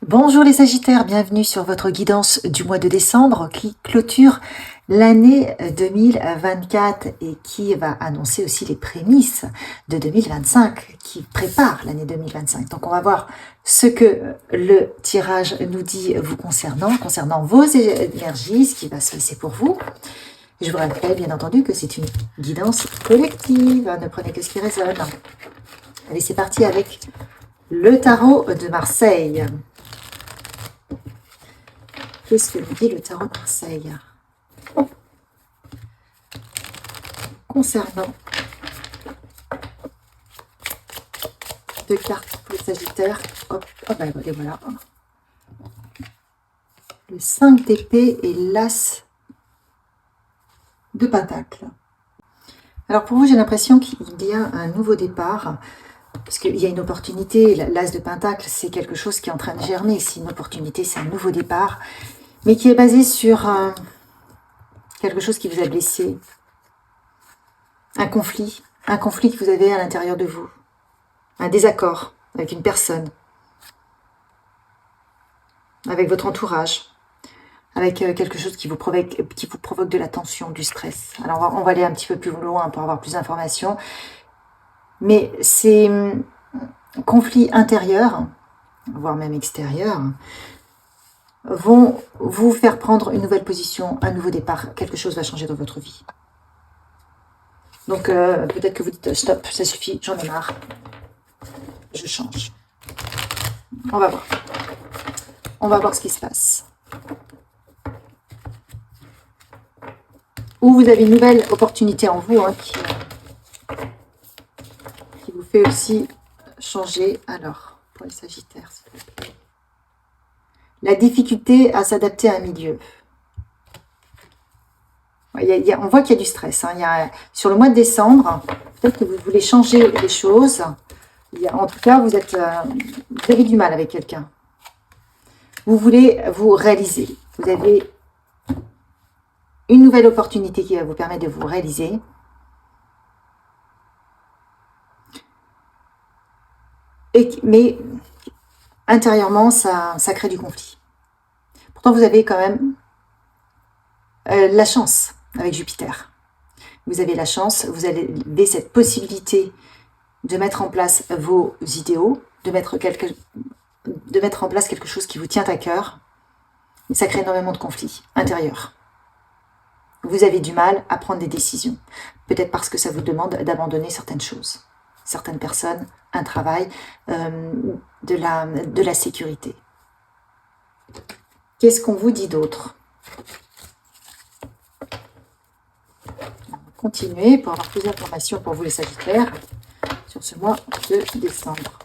Bonjour les Sagittaires, bienvenue sur votre guidance du mois de décembre qui clôture l'année 2024 et qui va annoncer aussi les prémices de 2025, qui prépare l'année 2025. Donc on va voir ce que le tirage nous dit vous concernant vos énergies, ce qui va se passer pour vous. Je vous rappelle bien entendu que c'est une guidance collective, ne prenez que ce qui résonne. Allez, c'est parti avec le tarot de Marseille. Qu'est-ce que nous dit le tarot de Marseille concernant deux cartes pour les Sagittaires? Hop, oh ben voilà. Le 5 d'épée et l'As de Pentacle. Alors pour vous, j'ai l'impression qu'il y a un nouveau départ, parce qu'il y a une opportunité. L'As de Pentacle, c'est quelque chose qui est en train de germer. C'est une opportunité, c'est un nouveau départ, mais qui est basé sur quelque chose qui vous a blessé. Un conflit que vous avez à l'intérieur de vous. Un désaccord avec une personne, avec votre entourage, avec quelque chose qui vous provoque de la tension, du stress. Alors on va aller un petit peu plus loin pour avoir plus d'informations. Mais ces conflits intérieurs, voire même extérieurs, vont vous faire prendre une nouvelle position, un nouveau départ. Quelque chose va changer dans votre vie. Donc peut-être que vous dites stop, ça suffit, j'en ai marre. Je change. On va voir. On va voir ce qui se passe. Ou vous avez une nouvelle opportunité en vous qui vous fait aussi changer. Alors, pour les Sagittaires, s'il vous plaît. La difficulté à s'adapter à un milieu. On voit qu'il y a du stress. Sur le mois de décembre, peut-être que vous voulez changer les choses. En tout cas, vous avez du mal avec quelqu'un. Vous voulez vous réaliser. Vous avez une nouvelle opportunité qui va vous permettre de vous réaliser. Mais intérieurement, ça crée du conflit. Pourtant, vous avez quand même la chance avec Jupiter. Vous avez la chance, vous avez cette possibilité de mettre en place vos idéaux, de mettre en place quelque chose qui vous tient à cœur. Mais ça crée énormément de conflits intérieurs. Vous avez du mal à prendre des décisions. Peut-être parce que ça vous demande d'abandonner certaines choses, certaines personnes, un travail, de la sécurité. Qu'est-ce qu'on vous dit d'autre? On va continuer pour avoir plus d'informations pour vous les Sagittaires sur ce mois de décembre.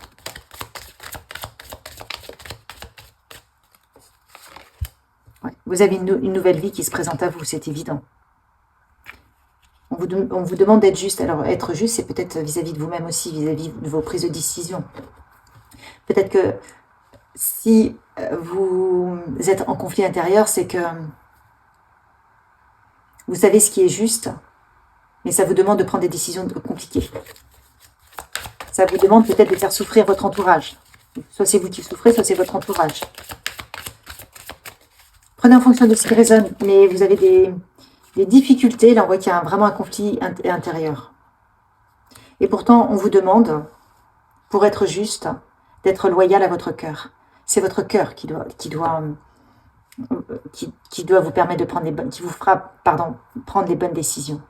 Ouais, vous avez une nouvelle vie qui se présente à vous, c'est évident. On vous demande d'être juste. Alors, être juste, c'est peut-être vis-à-vis de vous-même aussi, vis-à-vis de vos prises de décision. Peut-être que si vous êtes en conflit intérieur, c'est que vous savez ce qui est juste, mais ça vous demande de prendre des décisions compliquées. Ça vous demande peut-être de faire souffrir votre entourage. Soit c'est vous qui souffrez, soit c'est votre entourage. Prenez en fonction de ce qui résonne, mais vous avez des difficultés. Là, on voit qu'il y a vraiment un conflit intérieur. Et pourtant, on vous demande, pour être juste, d'être loyal à votre cœur. C'est votre cœur qui doit vous permettre de prendre qui vous fera, prendre les bonnes décisions.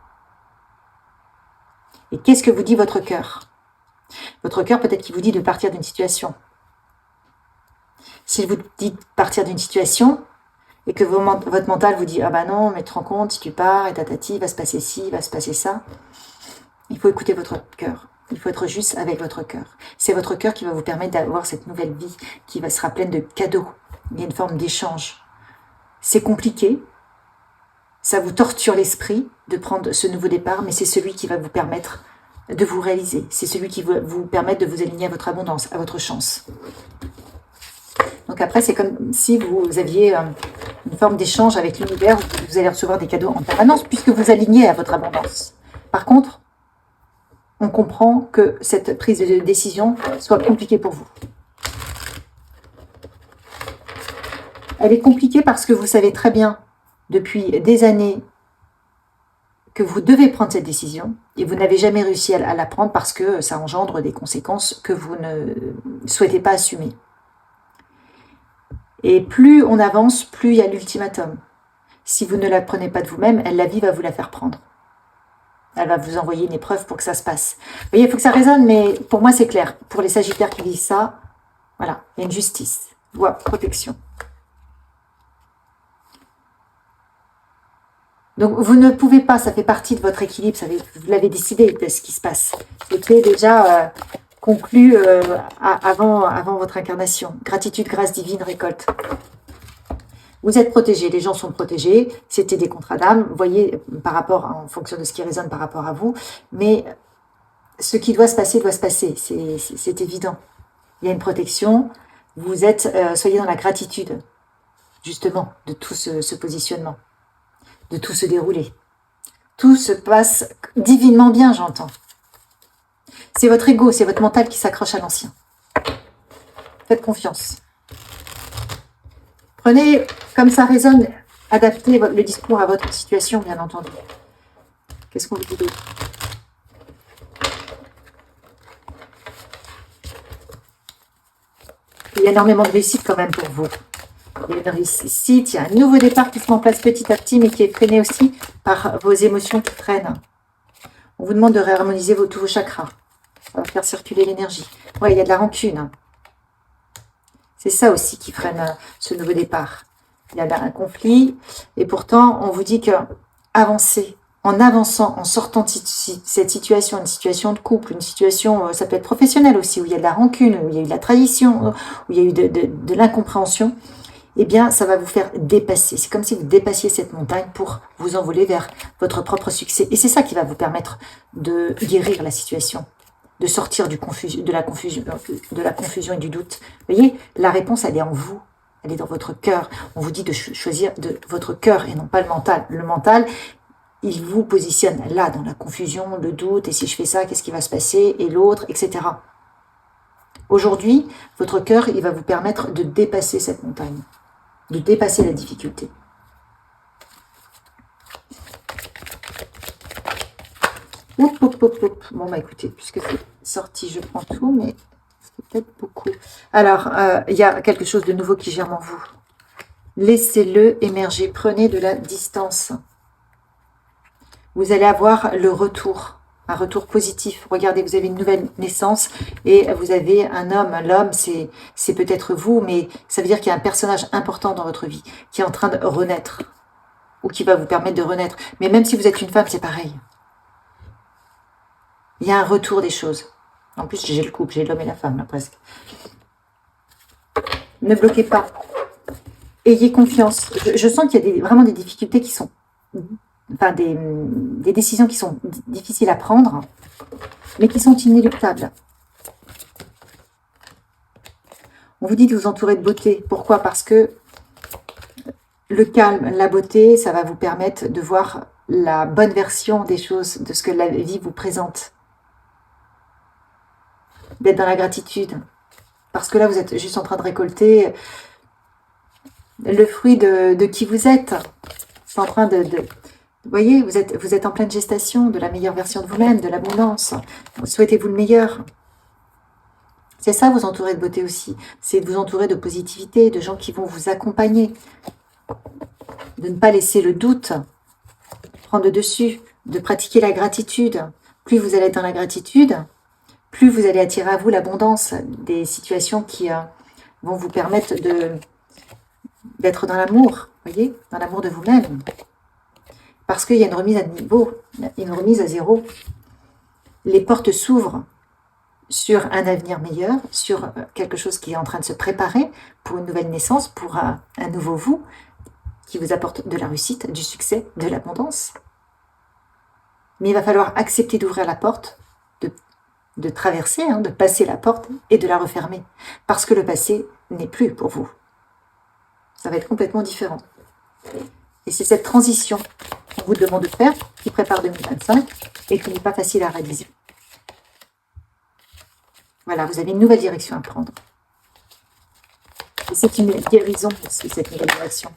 Et qu'est-ce que vous dit votre cœur? Votre cœur, peut-être qu'il vous dit de partir d'une situation. S'il vous dit partir d'une situation, et que votre mental vous dit « Ah bah non, mais tu te rends compte, si tu pars, et tatati, il va se passer ci, il va se passer ça », il faut écouter votre cœur. Il faut être juste avec votre cœur. C'est votre cœur qui va vous permettre d'avoir cette nouvelle vie qui sera pleine de cadeaux. Il y a une forme d'échange. C'est compliqué. Ça vous torture l'esprit de prendre ce nouveau départ, mais c'est celui qui va vous permettre de vous réaliser. C'est celui qui va vous permettre de vous aligner à votre abondance, à votre chance. Donc après, c'est comme si vous aviez une forme d'échange avec l'univers. Vous allez recevoir des cadeaux en permanence puisque vous alignez à votre abondance. Par contre, on comprend que cette prise de décision soit compliquée pour vous. Elle est compliquée parce que vous savez très bien, depuis des années, que vous devez prendre cette décision et vous n'avez jamais réussi à la prendre parce que ça engendre des conséquences que vous ne souhaitez pas assumer. Et plus on avance, plus il y a l'ultimatum. Si vous ne la prenez pas de vous-même, la vie va vous la faire prendre. Elle va vous envoyer une épreuve pour que ça se passe. Vous voyez, il faut que ça résonne, mais pour moi c'est clair. Pour les Sagittaires qui vivent ça, voilà, il y a une justice, protection. Donc, vous ne pouvez pas, ça fait partie de votre équilibre, vous l'avez décidé de ce qui se passe. C'était déjà conclu avant votre incarnation. Gratitude, grâce divine, récolte. Vous êtes protégés, les gens sont protégés, c'était des contrats d'âme, vous voyez, en fonction de ce qui résonne par rapport à vous, mais ce qui doit se passer, c'est évident. Il y a une protection, vous êtes, soyez dans la gratitude, justement, de tout ce positionnement, de tout se dérouler. Tout se passe divinement bien, j'entends. C'est votre ego, c'est votre mental qui s'accroche à l'ancien. Faites confiance. Prenez, comme ça résonne, adaptez le discours à votre situation, bien entendu. Qu'est-ce qu'on vous dit d'autre? Il y a énormément de réussite quand même pour vous. Il y a une réussite, il y a un nouveau départ qui se met en place petit à petit, mais qui est freiné aussi par vos émotions qui traînent. On vous demande de réharmoniser tous vos chakras. Ça va faire circuler l'énergie. Ouais, il y a de la rancune. C'est ça aussi qui freine ce nouveau départ. Il y a un conflit, et pourtant, on vous dit que avancez. En avançant, en sortant de cette situation, une situation de couple, une situation, ça peut être professionnelle aussi, où il y a de la rancune, où il y a eu de la trahison, où il y a eu de l'incompréhension, eh bien, ça va vous faire dépasser. C'est comme si vous dépassiez cette montagne pour vous envoler vers votre propre succès. Et c'est ça qui va vous permettre de guérir la situation, de sortir de la confusion et du doute. Vous voyez, la réponse, elle est en vous. Elle est dans votre cœur. On vous dit de choisir de votre cœur et non pas le mental. Le mental, il vous positionne là, dans la confusion, le doute, et si je fais ça, qu'est-ce qui va se passer, et l'autre, etc. Aujourd'hui, votre cœur, il va vous permettre de dépasser cette montagne, de dépasser la difficulté. Bon, bah écoutez, puisque c'est sorti, je prends tout, mais c'est peut-être beaucoup. Alors, il y a quelque chose de nouveau qui germe en vous. Laissez-le émerger, prenez de la distance. Vous allez avoir le retour, un retour positif. Regardez, vous avez une nouvelle naissance et vous avez un homme. L'homme, c'est peut-être vous, mais ça veut dire qu'il y a un personnage important dans votre vie qui est en train de renaître ou qui va vous permettre de renaître. Mais même si vous êtes une femme, c'est pareil. Il y a un retour des choses. En plus, j'ai le couple, j'ai l'homme et la femme, là, presque. Ne bloquez pas. Ayez confiance. Je sens qu'il y a vraiment des difficultés qui sont... Enfin, des décisions qui sont difficiles à prendre, mais qui sont inéluctables. On vous dit de vous entourer de beauté. Pourquoi? Parce que le calme, la beauté, ça va vous permettre de voir la bonne version des choses, de ce que la vie vous présente. D'être dans la gratitude. Parce que là, vous êtes juste en train de récolter le fruit de qui vous êtes. C'est en train vous voyez, vous êtes en pleine gestation de la meilleure version de vous-même, de l'abondance. Souhaitez-vous le meilleur. C'est ça, vous entourer de beauté aussi. C'est de vous entourer de positivité, de gens qui vont vous accompagner. De ne pas laisser le doute prendre le dessus. De pratiquer la gratitude. Plus vous allez être dans la gratitude, plus vous allez attirer à vous l'abondance. Des situations qui vont vous permettre d'être dans l'amour. Vous voyez, dans l'amour de vous-même. Parce qu'il y a une remise à niveau, une remise à zéro. Les portes s'ouvrent sur un avenir meilleur, sur quelque chose qui est en train de se préparer pour une nouvelle naissance, pour un nouveau vous, qui vous apporte de la réussite, du succès, de l'abondance. Mais il va falloir accepter d'ouvrir la porte, de traverser, de passer la porte et de la refermer. Parce que le passé n'est plus pour vous. Ça va être complètement différent. Et c'est cette transition qu'on vous demande de faire, qui prépare 2025 et qui n'est pas facile à réaliser. Voilà, vous avez une nouvelle direction à prendre. Et c'est une guérison aussi, cette nouvelle direction.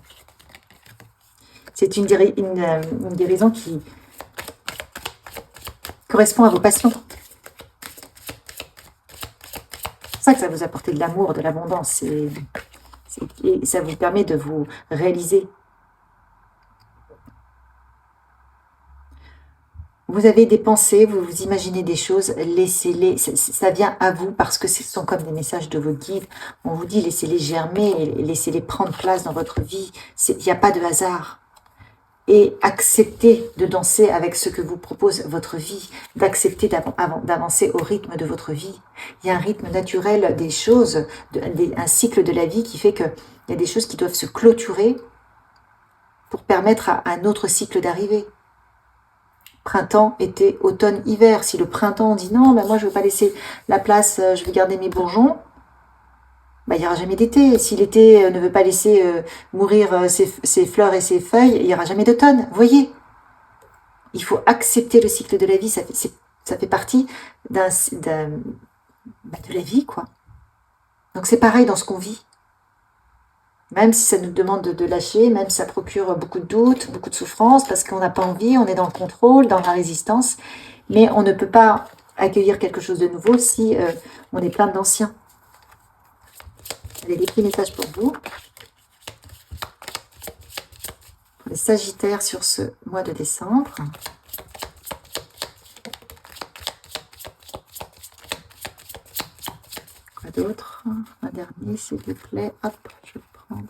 C'est une guérison qui correspond à vos passions. C'est pour ça que ça vous apporte de l'amour, de l'abondance. Et ça vous permet de vous réaliser. Vous avez des pensées, vous vous imaginez des choses, laissez-les, ça vient à vous parce que ce sont comme des messages de vos guides. On vous dit laissez-les germer, laissez-les prendre place dans votre vie. Il n'y a pas de hasard. Et acceptez de danser avec ce que vous propose votre vie, d'accepter d'avancer au rythme de votre vie. Il y a un rythme naturel des choses, un cycle de la vie qui fait qu'il y a des choses qui doivent se clôturer pour permettre à un autre cycle d'arriver. Printemps, été, automne, hiver. Si le printemps dit non, ben moi je ne veux pas laisser la place, je veux garder mes bourgeons, ben, il n'y aura jamais d'été. Si l'été ne veut pas laisser mourir ses fleurs et ses feuilles, il n'y aura jamais d'automne. Vous voyez, il faut accepter le cycle de la vie, ça fait partie de la vie, quoi. Donc c'est pareil dans ce qu'on vit. Même si ça nous demande de lâcher, même si ça procure beaucoup de doutes, beaucoup de souffrance, parce qu'on n'a pas envie, on est dans le contrôle, dans la résistance, mais on ne peut pas accueillir quelque chose de nouveau si on est plein d'anciens. Allez, des petits messages pour vous. Pour les Sagittaires sur ce mois de décembre. Quoi d'autre? Un dernier, s'il vous plaît. Hop, je prends.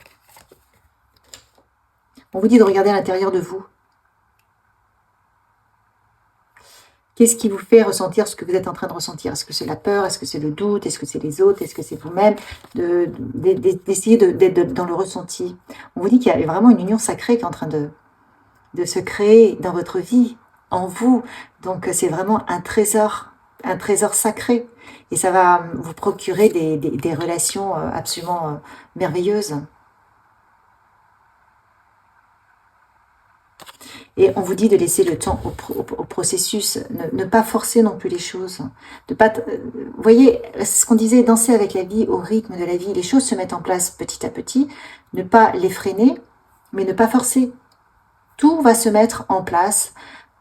On vous dit de regarder à l'intérieur de vous. Qu'est-ce qui vous fait ressentir ce que vous êtes en train de ressentir? Est-ce que c'est la peur? Est-ce que c'est le doute? Est-ce que c'est les autres? Est-ce que c'est vous-même? D'essayer d'être dans le ressenti. On vous dit qu'il y a vraiment une union sacrée qui est en train de se créer dans votre vie, en vous. Donc c'est vraiment un trésor sacré. Et ça va vous procurer des relations absolument merveilleuses. Et on vous dit de laisser le temps au processus, ne pas forcer non plus les choses. Vous voyez, c'est ce qu'on disait, danser avec la vie, au rythme de la vie. Les choses se mettent en place petit à petit. Ne pas les freiner, mais ne pas forcer. Tout va se mettre en place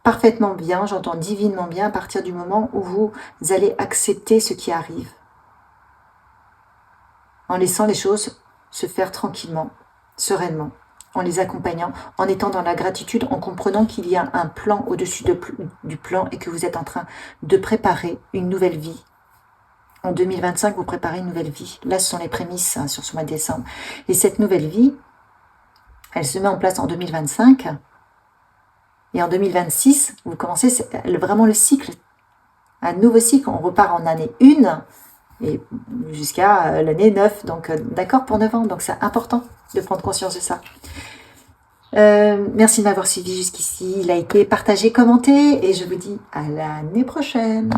parfaitement bien, j'entends divinement bien, à partir du moment où vous allez accepter ce qui arrive. En laissant les choses se faire tranquillement, sereinement, en les accompagnant, en étant dans la gratitude, en comprenant qu'il y a un plan au-dessus du plan et que vous êtes en train de préparer une nouvelle vie. En 2025, vous préparez une nouvelle vie. Là, ce sont les prémices sur ce mois de décembre. Et cette nouvelle vie, elle se met en place en 2025. Et en 2026, vous commencez vraiment le cycle. Un nouveau cycle. On repart en année 1 et jusqu'à l'année 9. Donc, d'accord pour 9 ans. Donc, c'est important de prendre conscience de ça. Merci de m'avoir suivi jusqu'ici. Il a été partagé, commenté. Et je vous dis à l'année prochaine.